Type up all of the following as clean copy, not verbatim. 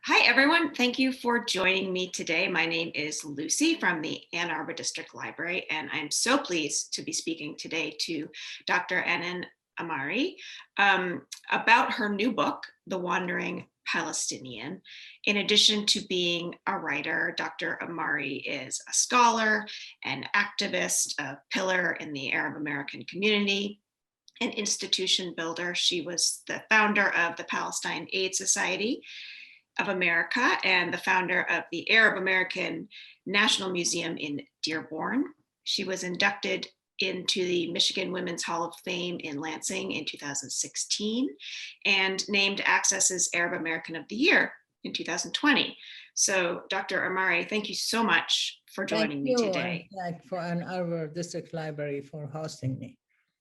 Hi, everyone. Thank you for joining me today. My name is Lucy from the Ann Arbor District Library, and I'm so pleased to be speaking today to Dr. Anan Ameri about her new book, The Wandering Palestinian. In addition to being a writer, Dr. Ameri is a scholar, an activist, a pillar in the Arab American community, an institution builder. She was the founder of the Palestine Aid Society of America and the founder of the Arab American National Museum in Dearborn. She was inducted into the Michigan Women's Hall of Fame in Lansing in 2016 and named Access's Arab American of the Year in 2020. So Dr. Ameri, thank you so much for joining me today. Thank you for Ann Arbor District Library for hosting me.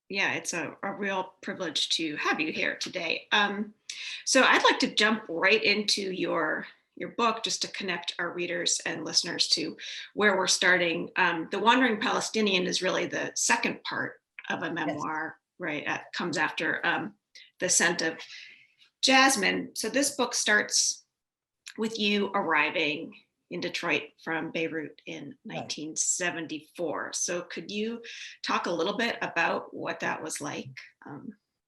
Yeah, it's a real privilege to have you here today. So I'd like to jump right into your book just to connect our readers and listeners to where we're starting. The Wandering Palestinian is really the second part of a memoir, right? Comes after The Scent of Jasmine. So this book starts with you arriving in Detroit from Beirut in 1974. So could you talk a little bit about what that was like?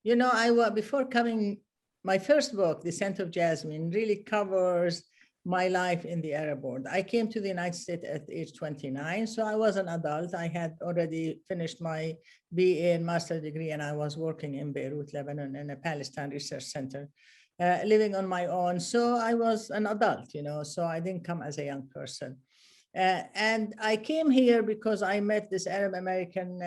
Before coming, my first book, The Scent of Jasmine, really covers my life in the Arab world. I came to the United States at age 29, so I was an adult. I had already finished my BA and master's degree, and I was working in Beirut, Lebanon, in a Palestine Research Center, living on my own. So I was an adult, so I didn't come as a young person. And I came here because I met this Arab American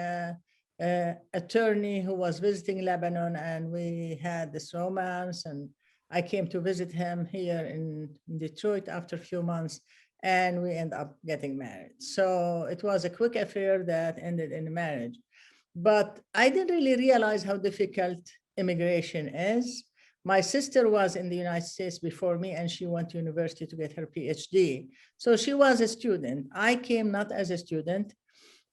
attorney who was visiting Lebanon, and we had this romance, and I came to visit him here in Detroit after a few months, and we ended up getting married. So it was a quick affair that ended in a marriage. But I didn't really realize how difficult immigration is. My sister was in the United States before me, and she went to university to get her PhD. So she was a student. I came not as a student,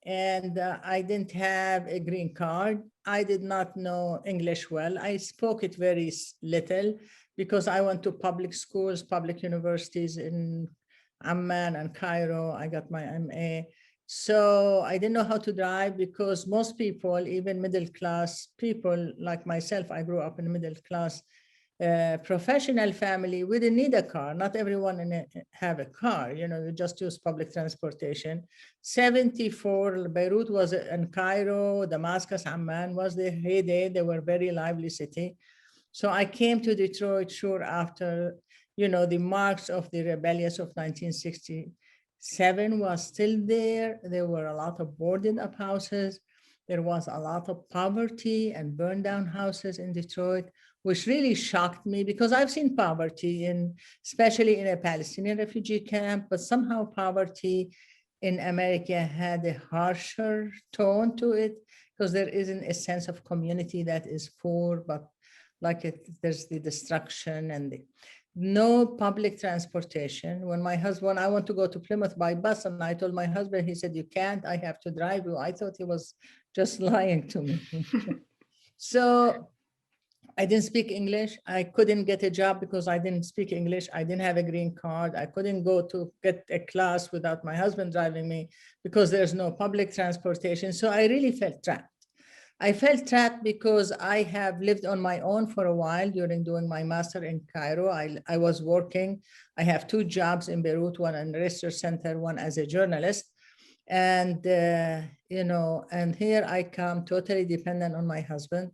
and I didn't have a green card. I did not know English well. I spoke it very little because I went to public schools, public universities in Amman and Cairo. I got my MA. So I didn't know how to drive because most people, even middle class people like myself, I grew up in a middle class professional family, we didn't need a car. Not everyone have a car, you just use public transportation. 74, Beirut was, and Cairo, Damascus, Amman was the heyday. They were very lively city. So I came to Detroit sure after, the marks of the rebellions of 1967 was still there. There were a lot of boarded up houses. There was a lot of poverty and burned down houses in Detroit, which really shocked me because I've seen poverty especially in a Palestinian refugee camp, but somehow poverty in America had a harsher tone to it because there isn't a sense of community that is poor, but there's the destruction and no public transportation. When I want to go to Plymouth by bus, and I told my husband, he said, "You can't, I have to drive you." I thought he was just lying to me. So I didn't speak English. I couldn't get a job because I didn't speak English. I didn't have a green card. I couldn't go to get a class without my husband driving me because there's no public transportation. So I really felt trapped. I felt trapped because I have lived on my own for a while during doing my master in Cairo. I was working. I have 2 jobs in Beirut, one in a research center, one as a journalist. And, and here I come totally dependent on my husband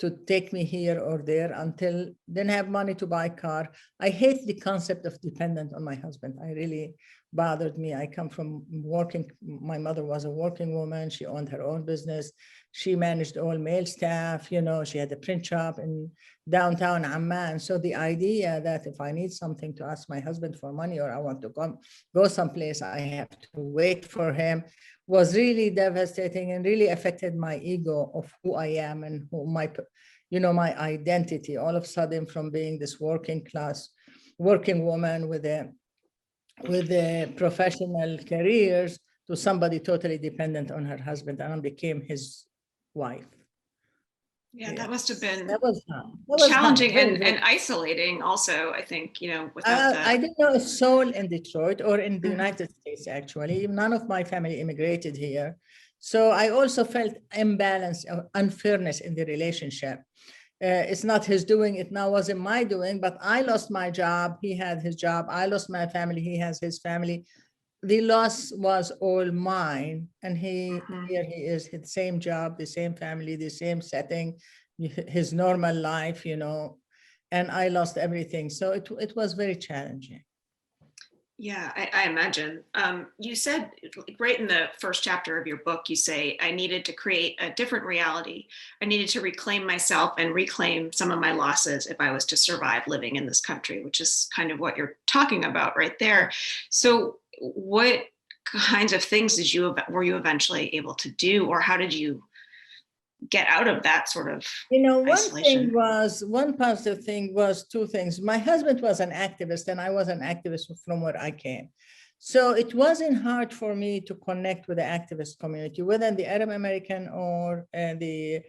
to take me here or there until didn't have money to buy a car. I hate the concept of dependent on my husband. I really bothered me. I come from working. My mother was a working woman. She owned her own business. She managed all male staff. She had a print shop in downtown Amman. So the idea that if I need something to ask my husband for money or I want to go someplace, I have to wait for him was really devastating and really affected my ego of who I am and who my identity. All of a sudden, from being this working woman with a professional careers to somebody totally dependent on her husband, and I became his wife. Yeah, that must have Yes, been that was hard. That was hard. challenging Very, and very. isolating also, I think, without the. I didn't know a soul in Detroit or in the Mhm. United States, actually. None of my family immigrated here. So I also felt imbalance, unfairness in the relationship. It's not his doing, it now wasn't my doing, but I lost my job. He had his job. I lost my family. He has his family. The loss was all mine. And Mhm. here he is, the same job, the same family, the same setting, his normal life, and I lost everything. So it was very challenging. Yeah, I imagine. You said right in the first chapter of your book, you say, I needed to create a different reality. I needed to reclaim myself and reclaim some of my losses if I was to survive living in this country, which is kind of what you're talking about right there. So, what kinds of things were you eventually able to do, or how did you get out of that sort of isolation? One positive thing was two things. My husband was an activist, and I was an activist from where I came. So it wasn't hard for me to connect with the activist community, whether the Arab American or the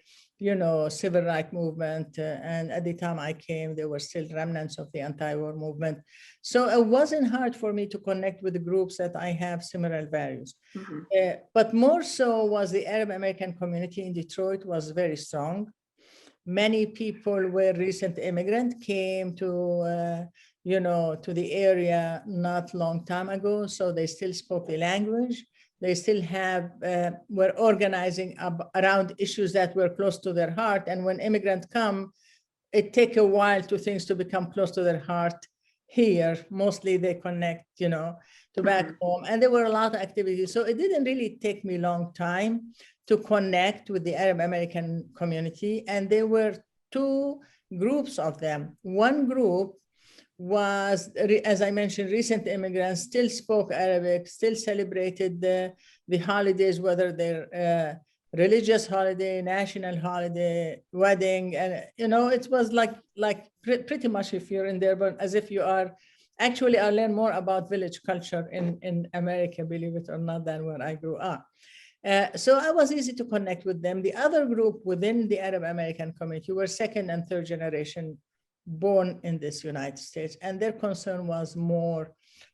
civil rights movement. And at the time I came, there were still remnants of the anti-war movement. So it wasn't hard for me to connect with the groups that I have similar values. Mhm. But more so was the Arab American community in Detroit was very strong. Many people were recent immigrant, came to the area not long time ago, so they still spoke the language. They still were organizing around issues that were close to their heart. And when immigrants come, it take a while to things to become close to their heart here. Mostly they connect, to back Mhm. home. And there were a lot of activities. So it didn't really take me a long time to connect with the Arab American community. And there were two groups of them. One group was, as I mentioned, recent immigrants, still spoke Arabic, still celebrated the holidays, whether they're religious holiday, national holiday, wedding, and it was like pretty much if you're in there, but as if you are. Actually, I learned more about village culture in America, believe it or not, than when I grew up. So I was easy to connect with them. The other group within the Arab American community were second and third generation born in this United States, and their concern was more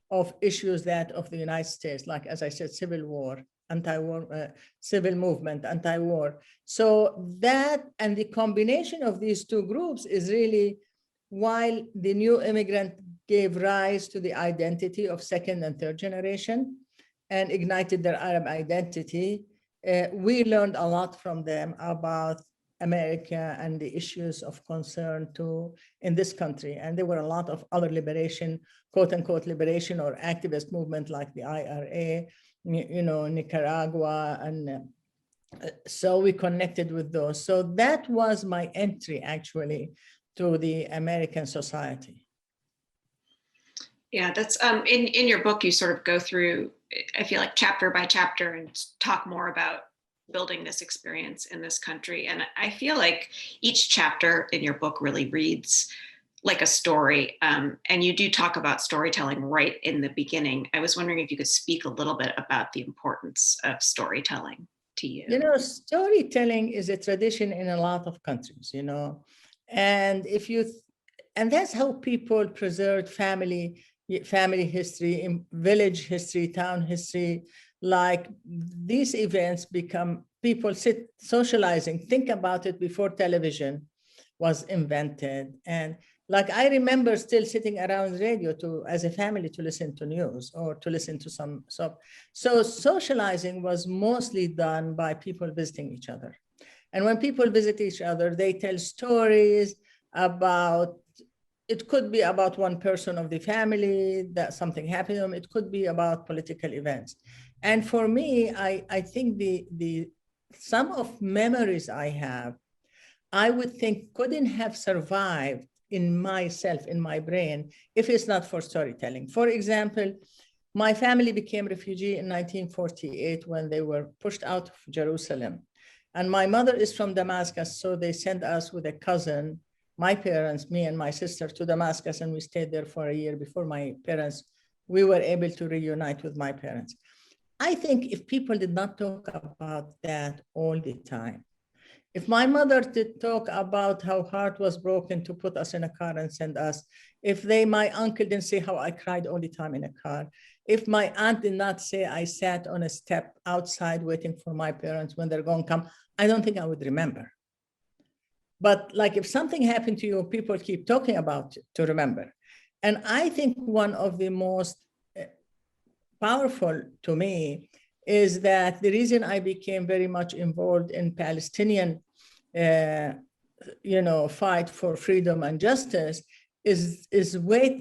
of issues that of the United States, like, as I said, civil war, anti-war, civil movement, anti-war. So that and the combination of these two groups is really, while the new immigrant gave rise to the identity of second and third generation and ignited their Arab identity, we learned a lot from them about America and the issues of concern in this country. And there were a lot of other liberation, quote unquote, liberation or activist movement like the IRA, Nicaragua. And so we connected with those. So that was my entry actually to the American society. Yeah, that's in your book you sort of go through, I feel like, chapter by chapter and talk more about building this experience in this country. And I feel like each chapter in your book really reads like a story. And you do talk about storytelling right in the beginning. I was wondering if you could speak a little bit about the importance of storytelling to you. Storytelling is a tradition in a lot of countries, and and that's how people preserve family history, village history, town history. Like, these events become, people sit socializing, think about it before television was invented. And like, I remember still sitting around radio as a family to listen to news or to listen to so socializing was mostly done by people visiting each other. And when people visit each other, they tell stories about, it could be about one person of the family that something happened to them. It could be about political events. And for me, I think the some of memories I have, I would think couldn't have survived in myself, in my brain, if it's not for storytelling. For example, my family became refugee in 1948 when they were pushed out of Jerusalem. And my mother is from Damascus, so they sent us with a cousin, my parents, me and my sister, to Damascus, and we stayed there for a year before we were able to reunite with my parents. I think if people did not talk about that all the time, If my mother did talk about how heart was broken to put us in a car and send us, my uncle didn't say how I cried all the time in a car, if my aunt did not say I sat on a step outside waiting for my parents when they're going to come, I don't think I would remember. But like if something happened to you, people keep talking about it to remember. And I think one of the most powerful to me is that the reason I became very much involved in Palestinian fight for freedom and justice is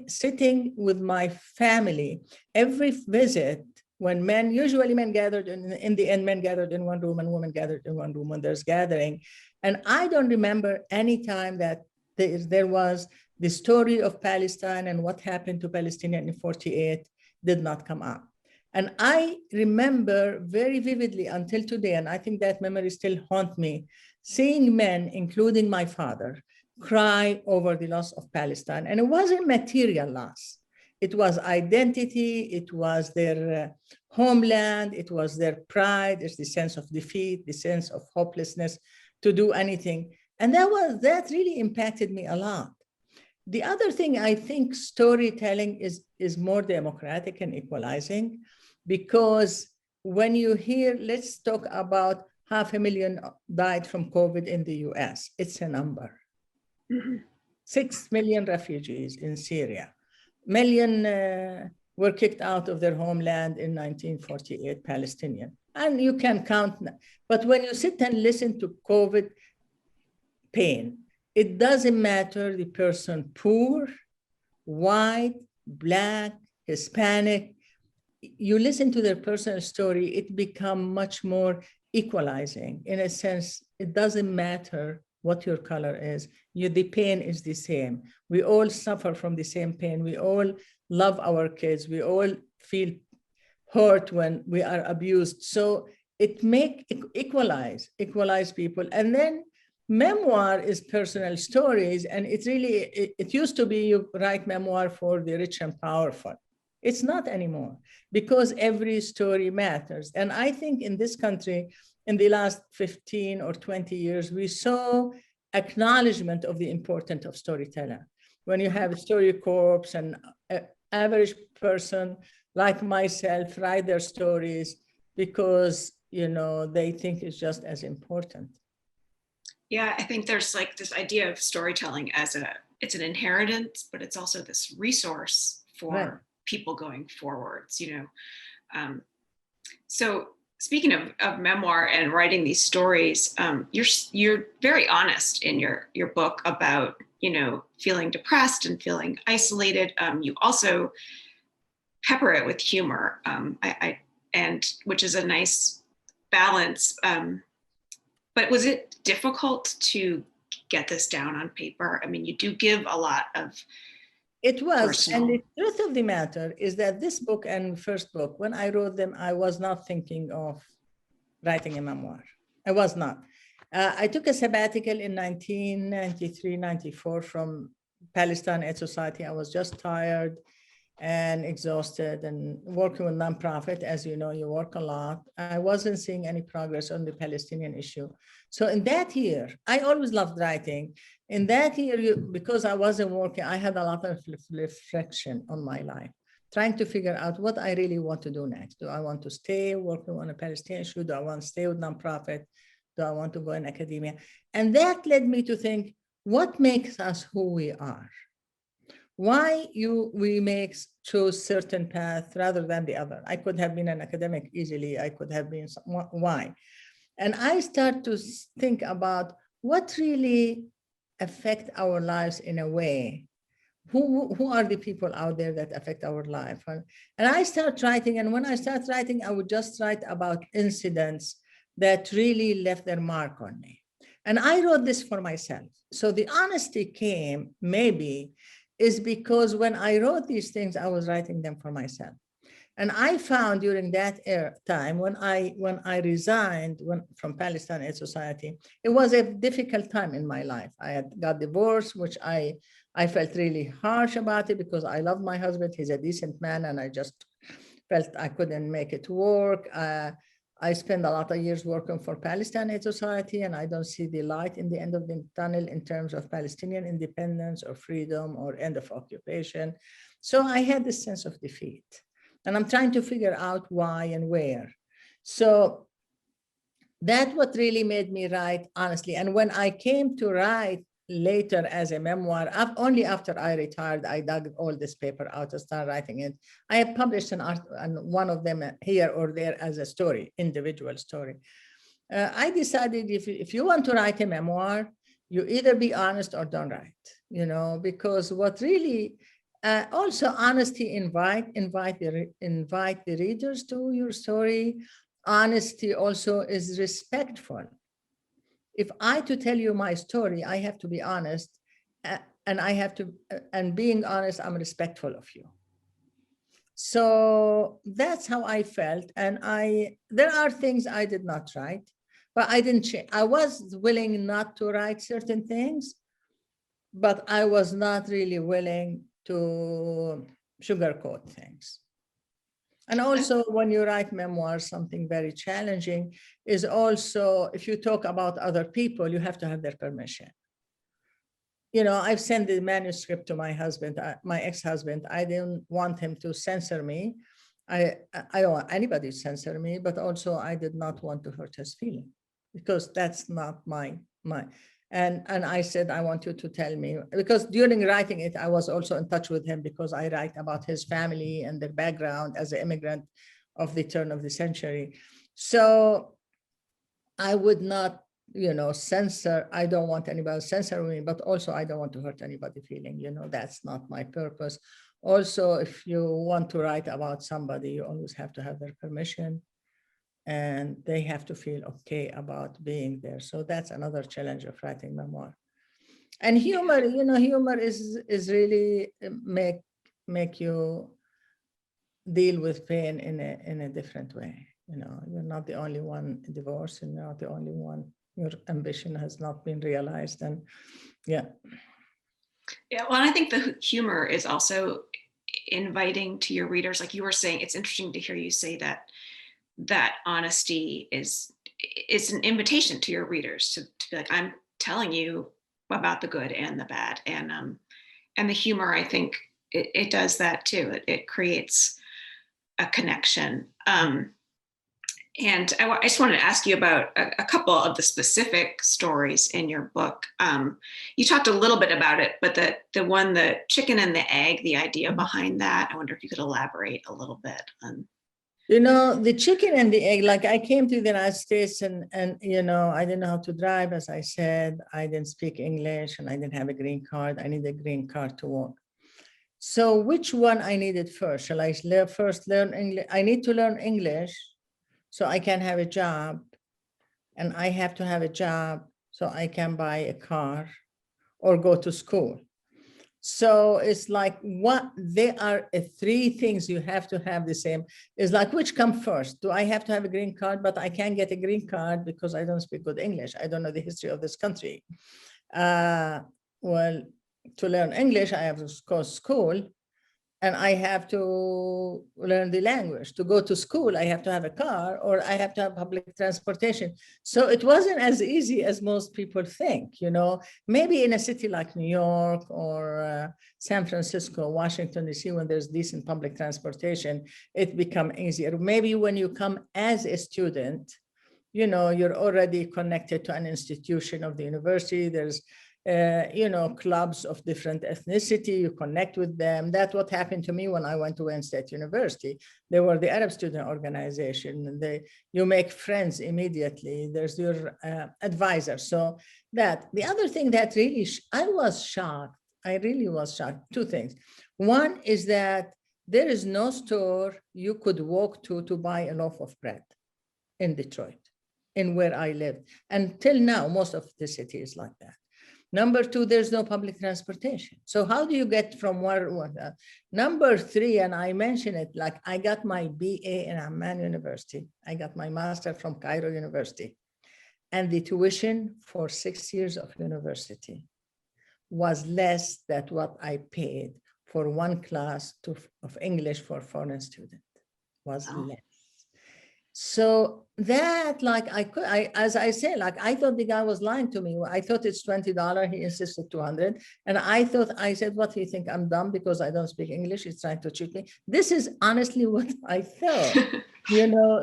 sitting with my family every visit when usually men gathered in the end, men gathered in one room and women gathered in one room when there's gathering. And I don't remember any time that there was the story of Palestine and what happened to Palestinians in 48 did not come up. And I remember very vividly until today, and I think that memory still haunts me, seeing men, including my father, cry over the loss of Palestine. And it wasn't material loss. It was identity, it was their homeland, it was their pride, it's the sense of defeat, the sense of hopelessness to do anything. And that really impacted me a lot. The other thing, I think storytelling is more democratic and equalizing, because when you hear, let's talk about 500,000 died from COVID in the US, it's a number. 6 million refugees in Syria. Million were kicked out of their homeland in 1948, Palestinian. And you can count, but when you sit and listen to COVID pain, it doesn't matter the person poor, white, Black, Hispanic. You listen to their personal story, it becomes much more equalizing. In a sense, it doesn't matter what your color is. The pain is the same. We all suffer from the same pain. We all love our kids. We all feel hurt when we are abused. So it equalize people. And then memoir is personal stories. And it used to be you write memoir for the rich and powerful. It's not anymore, because every story matters. And I think in this country, in the last 15 or 20 years, we saw acknowledgement of the importance of storytelling. When you have a story corps and an average person like myself write their stories because they think it's just as important. Yeah, I think there's like this idea of storytelling as it's an inheritance, but it's also this resource for Right. people going forwards, So speaking of memoir and writing these stories, you're very honest in your book about feeling depressed and feeling isolated. You also pepper it with humor, and which is a nice balance. But was it difficult to get this down on paper? I mean, you do give a lot of. It was, personal. and the truth of the matter is that this book and first book, when I wrote them, I was not thinking of writing a memoir. I was not. I took a sabbatical in 1993, 94 from Palestine Aid Society. I was just tired and exhausted and working with nonprofit. As you know, you work a lot. I wasn't seeing any progress on the Palestinian issue. So in that year, I always loved writing. In that year, because I wasn't working, I had a lot of reflection on my life, trying to figure out what I really want to do next. Do I want to stay working on a Palestinian issue? Do I want to stay with nonprofit? Do I want to go in academia? And that led me to think, what makes us who we are? Why we choose certain path rather than the other? I could have been an academic easily. I could have been why? And I start to think about what really affect our lives in a way. Who are the people out there that affect our life? And I start writing, and when I start writing, I would just write about incidents that really left their mark on me. And I wrote this for myself. So the honesty came maybe is because when I wrote these things, I was writing them for myself. And I found during that time, when I resigned from Palestine Aid Society, it was a difficult time in my life. I had got divorced, which I felt really harsh about it because I love my husband. He's a decent man, and I just felt I couldn't make it work. I spent a lot of years working for Palestine Aid Society, and I don't see the light in the end of the tunnel in terms of Palestinian independence or freedom or end of occupation. So I had this sense of defeat, and I'm trying to figure out why and where. So that's what really made me write, honestly. And when I came to write later as a memoir, only after I retired, I dug all this paper out to start writing it. I have published an art, and one of them here or there as a story, individual story. I decided if you want to write a memoir, you either be honest or don't write, because what really, also honesty invite the readers to your story. Honesty also is respectful. If I to tell you my story, I have to be honest, and I have to, and being honest, I'm respectful of you. So that's how I felt. And there are things I did not write, but I didn't change. I was willing not to write certain things, but I was not really willing to sugarcoat things. And also, when you write memoirs, something very challenging is also, if you talk about other people, you have to have their permission. I've sent the manuscript to my husband, my ex-husband. I didn't want him to censor me. I don't want anybody to censor me, but also I did not want to hurt his feeling, because that's not my. And I said, I want you to tell me, because during writing it, I was also in touch with him, because I write about his family and their background as an immigrant of the turn of the century. So I would not, censor. I don't want anybody to censor me, but also I don't want to hurt anybody's feeling. That's not my purpose. Also, if you want to write about somebody, you always have to have their permission, and they have to feel okay about being there. So that's another challenge of writing memoir. And humor, humor is really make you deal with pain in a different way. You're not the only one divorced, and you're not the only one. Your ambition has not been realized, and yeah. Yeah, well, and I think the humor is also inviting to your readers, like you were saying. It's interesting to hear you say that honesty is an invitation to your readers to be like, I'm telling you about the good and the bad, and the humor, I think it does that too. It creates a connection. And I just wanted to ask you about a couple of the specific stories in your book. You talked a little bit about it, but the one, the chicken and the egg, the idea behind that, I wonder if you could elaborate a little bit on. The chicken and the egg, like I came to the United States and I didn't know how to drive, as I said. I didn't speak English, and I didn't have a green card. I needed a green card to work. So which one I needed first? Shall I first learn English? I need to learn English so I can have a job, and I have to have a job so I can buy a car or go to school. So it's like, what there are three things you have to have the same. It's like, which come first? Do I have to have a green card, but I can't get a green card because I don't speak good English? I don't know the history of this country. Well, to learn English, I have to go to school, and I have to learn the language. To go to school, I have to have a car, or I have to have public transportation. So it wasn't as easy as most people think, Maybe in a city like New York or San Francisco, Washington, D.C., when there's decent public transportation, it becomes easier. Maybe when you come as a student, you're already connected to an institution of the university. There's clubs of different ethnicity, you connect with them. That's what happened to me when I went to Wayne State University. They were the Arab student organization, and you make friends immediately. There's your advisor. So the other thing that really, I was shocked. I really was shocked. Two things. One is that there is no store you could walk to buy a loaf of bread in Detroit, in where I lived. Until now, most of the city is like that. Number two, there's no public transportation. So how do you get from one? Number three, and I mentioned it, like I got my BA in Amman University. I got my master from Cairo University. And the tuition for 6 years of university was less than what I paid for one class of English for foreign student, was less. So that, like, as I say, like, I thought the guy was lying to me. I thought it's $20. He insisted 200. And I said, what do you think? I'm dumb because I don't speak English. He's trying to cheat me. This is honestly what I thought,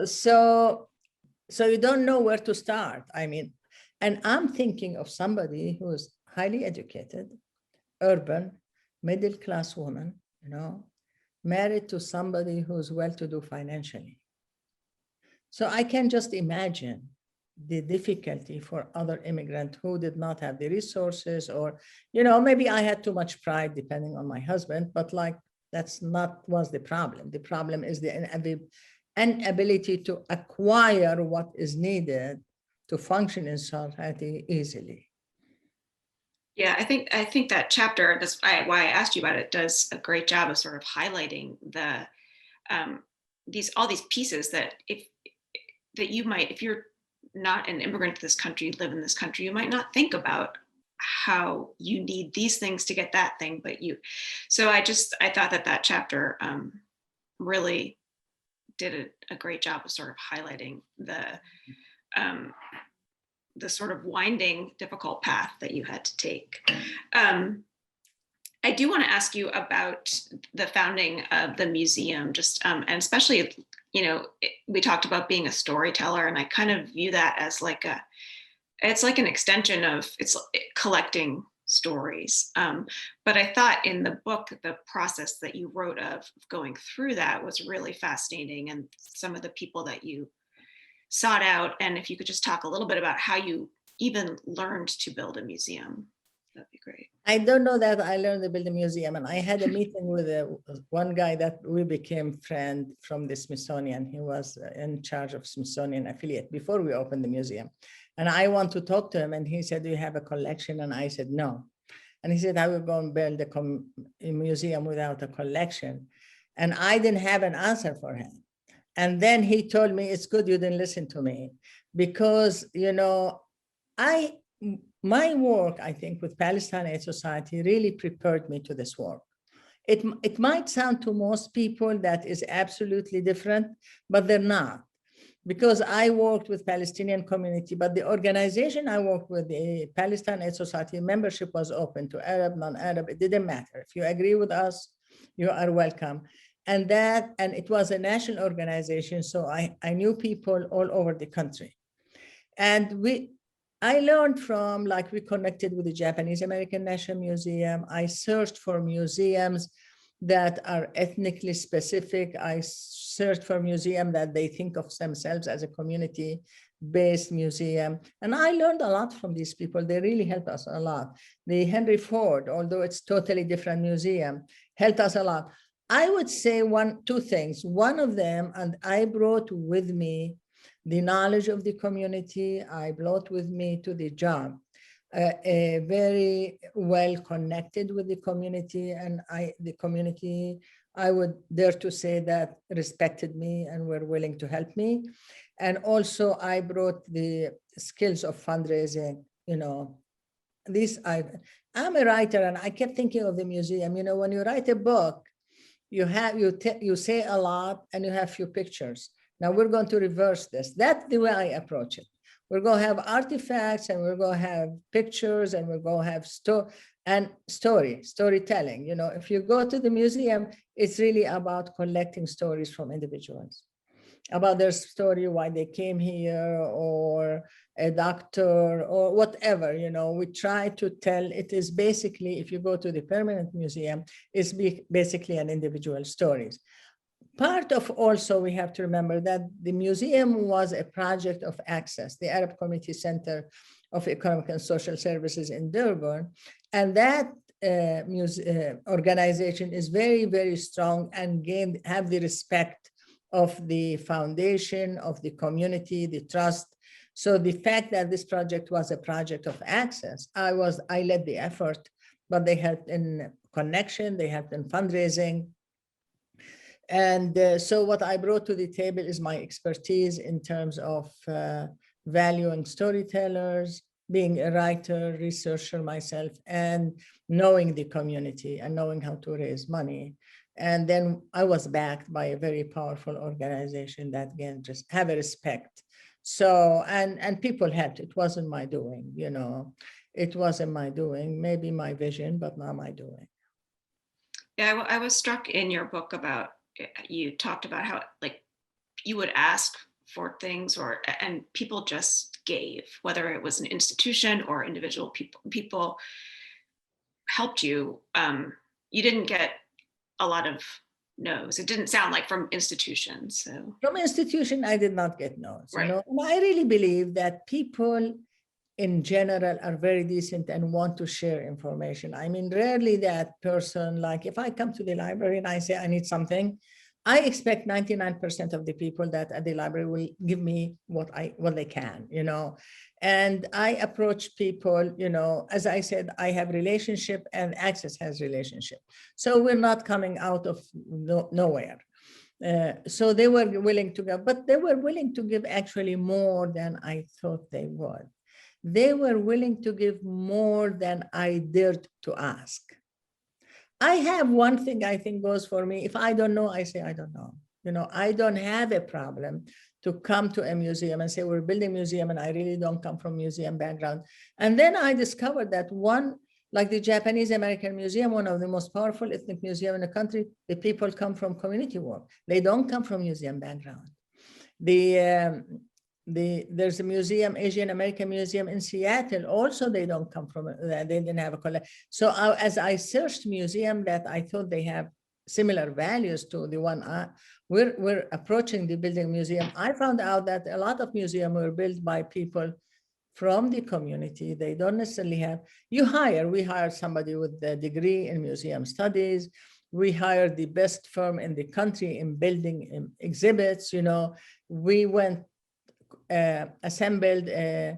so you don't know where to start. I mean, and I'm thinking of somebody who's highly educated, urban, middle-class woman, married to somebody who's well-to-do financially. So I can just imagine the difficulty for other immigrants who did not have the resources, or, maybe I had too much pride depending on my husband, but like, that's not was the problem. The problem is the inability to acquire what is needed to function in society easily. Yeah, I think that chapter, that's why I asked you about it, does a great job of sort of highlighting the all these pieces that you might, if you're not an immigrant to this country, live in this country, you might not think about how you need these things to get that thing, so I thought that chapter really did a great job of sort of highlighting the sort of winding, difficult path that you had to take. I do want to ask you about the founding of the museum, and especially, we talked about being a storyteller, and I kind of view that as it's like an extension of collecting stories. But I thought in the book, the process that you wrote of going through that was really fascinating, and some of the people that you sought out. And if you could just talk a little bit about how you even learned to build a museum, that'd be great. I don't know that I learned to build a museum, and I had a meeting with one guy that we became friends from the Smithsonian. He was in charge of Smithsonian affiliate before we opened the museum. And I want to talk to him, and he said, do you have a collection? And I said, no. And he said, I will go and build a museum without a collection. And I didn't have an answer for him. And then he told me, it's good you didn't listen to me, because, my work, I think, with Palestine Aid Society really prepared me to this work. It might sound to most people that is absolutely different, but they're not. Because I worked with Palestinian community, but the organization I worked with, the Palestine Aid Society, membership was open to Arab, non-Arab, it didn't matter. If you agree with us, you are welcome. And it was a national organization, so I knew people all over the country. And I learned from, we connected with the Japanese American National Museum. I searched for museums that are ethnically specific. I searched for museums that they think of themselves as a community-based museum. And I learned a lot from these people. They really helped us a lot. The Henry Ford, although it's totally different museum, helped us a lot. I would say two things. One of them, and I brought with me the knowledge of the community. I brought with me to the job a very well connected with the community, and the community, I would dare to say, that respected me and were willing to help me. And also I brought the skills of fundraising. I'm a writer, and I kept thinking of the museum. When you write a book, you say a lot and you have few pictures. Now we're going to reverse this. That's the way I approach it. We're going to have artifacts, and we're going to have pictures, and we're going to have storytelling. If you go to the museum, it's really about collecting stories from individuals, about their story, why they came here, or a doctor, or whatever. We try to tell. It is basically, if you go to the permanent museum, it's basically an individual stories. Part of also, we have to remember that the museum was a project of Access, the Arab Community Center of Economic and Social Services in Durban. And that organization is very, very strong and have the respect of the foundation, of the community, the trust. So the fact that this project was a project of Access, I led the effort, but they helped in connection, they helped in fundraising. And so what I brought to the table is my expertise in terms of valuing storytellers, being a writer, researcher myself, and knowing the community and knowing how to raise money. And then I was backed by a very powerful organization that, again, just have a respect. So, and people helped. It wasn't my doing, you know, it wasn't my doing, maybe my vision, but not my doing. Yeah, I was struck in your book about, you talked about how like you would ask for things and people just gave, whether it was an institution or individual people helped you. You didn't get a lot of no's. It didn't sound like from institutions. So From institution, I did not get no's. right. You know, and I really believe that people in general are very decent and want to share information. I mean, rarely that person, like if I come to the library and I say I need something, I expect 99% of the people that at the library will give me what they can, you know. And I approach people, you know, as I said, I have relationship and Access has relationship. So we're not coming out of nowhere. So they were willing to give, but they were willing to give actually more than I thought they would. They were willing to give more than I dared to ask. I have one thing I think goes for me. If I don't know, I say, I don't know. You know, I don't have a problem to come to a museum and say, we're building a museum and I really don't come from museum background. And then I discovered that one, like the Japanese American Museum, one of the most powerful ethnic museum in the country, the people come from community work. They don't come from museum background. There's a museum, Asian American Museum in Seattle. Also, they don't come from, they didn't have a collection. So as I searched museum that I thought they have similar values to the one we're approaching the building museum, I found out that a lot of museums were built by people from the community. They don't necessarily have, we hired somebody with a degree in museum studies. We hired the best firm in the country in building exhibits. You know, we went, assembled a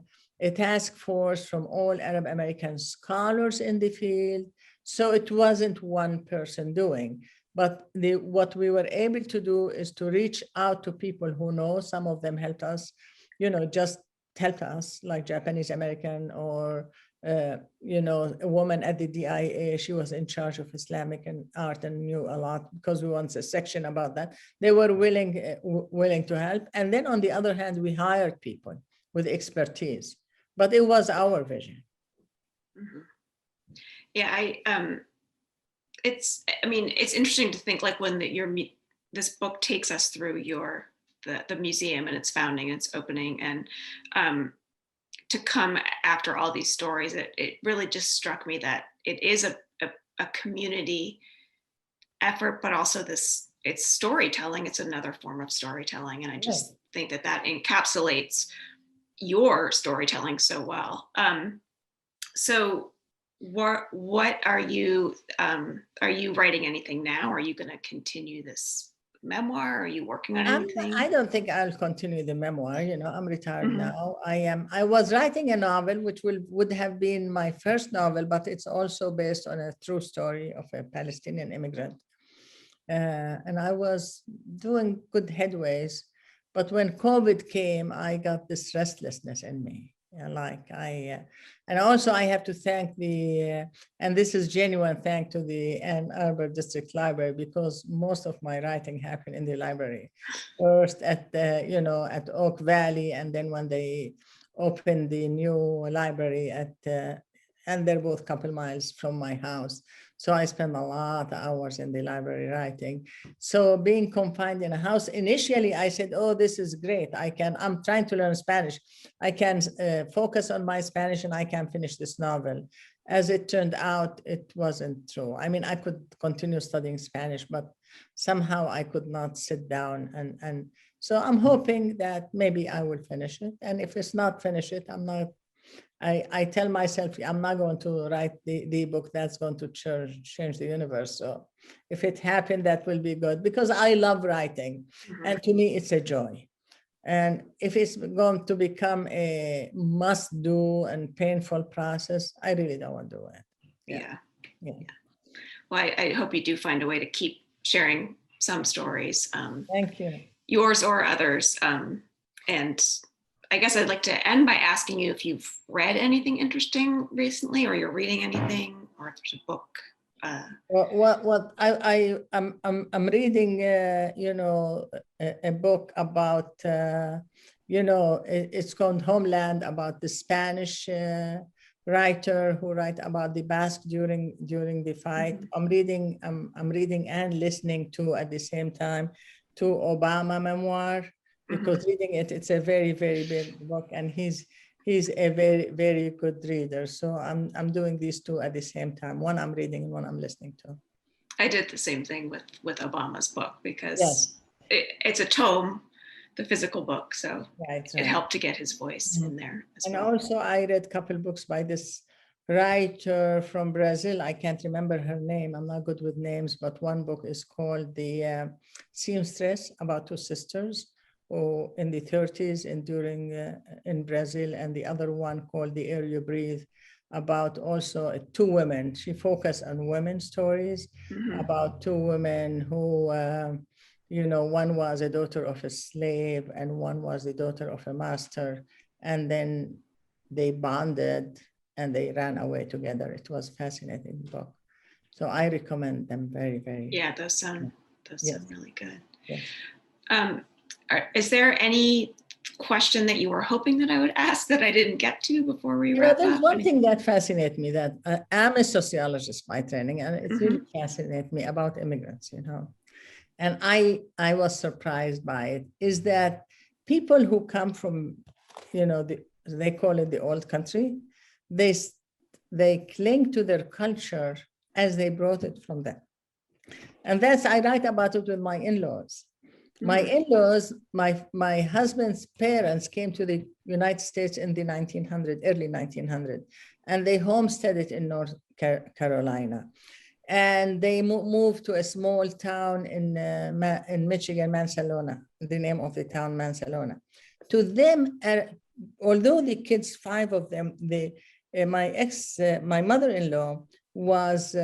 task force from all Arab American scholars in the field. So it wasn't one person doing, but what we were able to do is to reach out to people who know. Some of them helped us, you know, just helped us, like Japanese American or you know, a woman at the DIA, she was in charge of Islamic and art and knew a lot because we want a section about that. They were willing to help. And then on the other hand, we hired people with expertise, but it was our vision. Mm-hmm. Yeah, I mean, it's interesting to think like when this book takes us through the museum and its founding, its opening, and to come after all these stories, it really just struck me that it is a community effort, but also it's storytelling. It's another form of storytelling. And I just think that encapsulates your storytelling so well. So what are you writing anything now? Are you going to continue this memoir? Are you working on anything? I don't think I'll continue the memoir. You know, I'm retired now. I was writing a novel, which would have been my first novel, but it's also based on a true story of a Palestinian immigrant. And I was doing good headways, but when COVID came, I got this restlessness in me. And also I have to thank and this is genuine thank to the Ann Arbor District Library, because most of my writing happened in the library. First at at Oak Valley, and then when they opened the new library and they're both a couple miles from my house. So I spent a lot of hours in the library writing. So being confined in a house, initially I said, oh, this is great. I'm trying to learn Spanish. I can focus on my Spanish and I can finish this novel. As it turned out, it wasn't true. I mean, I could continue studying Spanish, but somehow I could not sit down. And so I'm hoping that maybe I will finish it. And if it's not finished, I tell myself I'm not going to write the book that's going to change the universe. So if it happened, that will be good, because I love writing. And to me, it's a joy. And if it's going to become a must do and painful process, I really don't want to do it. Yeah. Well, I hope you do find a way to keep sharing some stories. Thank you. Yours or others. And I guess I'd like to end by asking you if you've read anything interesting recently, or you're reading anything, or if there's a book. What I'm reading, a book about, it's called Homeland, about the Spanish writer who write about the Basque during the fight. Mm-hmm. I'm reading and listening to at the same time to Obama memoir, because Mm-hmm. reading it, it's a very, very big book, and he's a very, very good reader. So I'm doing these two at the same time. One I'm reading and one I'm listening to. I did the same thing with Obama's book, Yes. because it's a tome, the physical book, so Right, it right. helped to get his voice in there as And well. also I read a couple books by this writer from Brazil. I can't remember her name. I'm not good with names, but one book is called the Seamstress, about two sisters who in the 30s enduring in Brazil, and the other one called The Air You Breathe, about also two women. She focused on women's stories, Mm-hmm. about two women who one was a daughter of a slave and one was the daughter of a master, and then they bonded and they ran away together. It was a fascinating book. So I recommend them very, very. Yeah, those sound Yes. really good. Yes. Is there any question that you were hoping that I would ask that I didn't get to before we wrap There's up? one thing that fascinates me, that I'm a sociologist by training, and it really fascinates me about immigrants, And I was surprised by it, is that people who come from, they call it the old country, they cling to their culture as they brought it from them. And I write about it with my in-laws. My in-laws, my husband's parents came to the United States in the early 1900, and they homesteaded in North Carolina. And they moved to a small town in Michigan, Mansalona, the name of the town, Mansalona. To them, although the kids, 5 of them, my mother-in-law was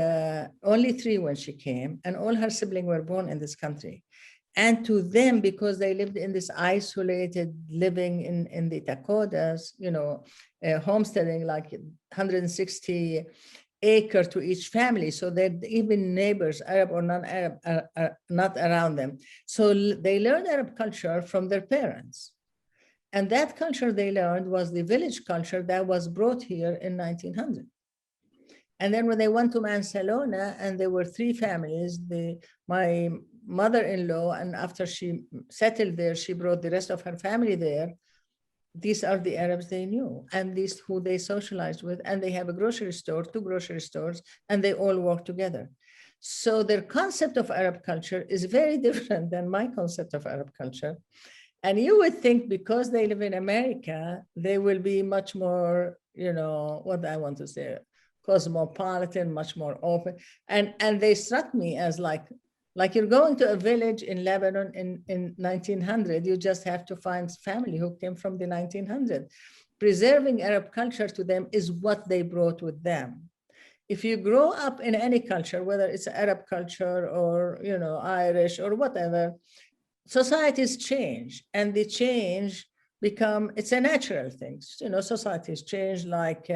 only 3 when she came, and all her siblings were born in this country. And to them, because they lived in this isolated living in the Dakotas, homesteading like 160 acre to each family, so that even neighbors, Arab or non-Arab, are not around them. So they learned Arab culture from their parents. And that culture they learned was the village culture that was brought here in 1900. And then when they went to Mansalona, and there were 3 families, my mother-in-law, and after she settled there, she brought the rest of her family there. These are the Arabs they knew, and these who they socialized with, and they have a grocery store, 2 grocery stores, and they all work together. So their concept of Arab culture is very different than my concept of Arab culture. And you would think because they live in America, they will be much more, what I want to say, cosmopolitan, much more open. And they struck me as like you're going to a village in Lebanon in 1900, you just have to find family who came from the 1900. Preserving Arab culture to them is what they brought with them. If you grow up in any culture, whether it's Arab culture or, Irish or whatever, societies change, and the change it's a natural thing. Societies change, like,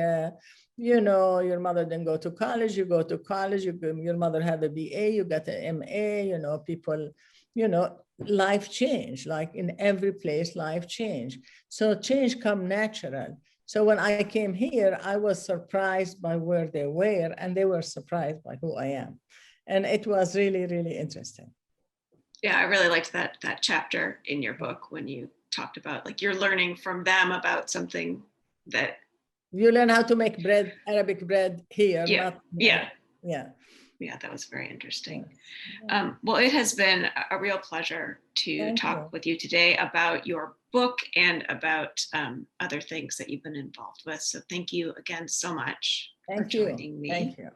your mother didn't go to college, you go to college, your mother had a BA, you got an MA, people, life change, like in every place, life change. So change come natural. So when I came here, I was surprised by where they were, and they were surprised by who I am. And it was really, really interesting. Yeah, I really liked that chapter in your book when you talked about like you're learning from them about something that you learn how to make bread, Arabic bread here. Yeah, yeah. That was very interesting. Well, it has been a real pleasure to talk with you today about your book and about other things that you've been involved with. So thank you again so much for joining me. Thank you.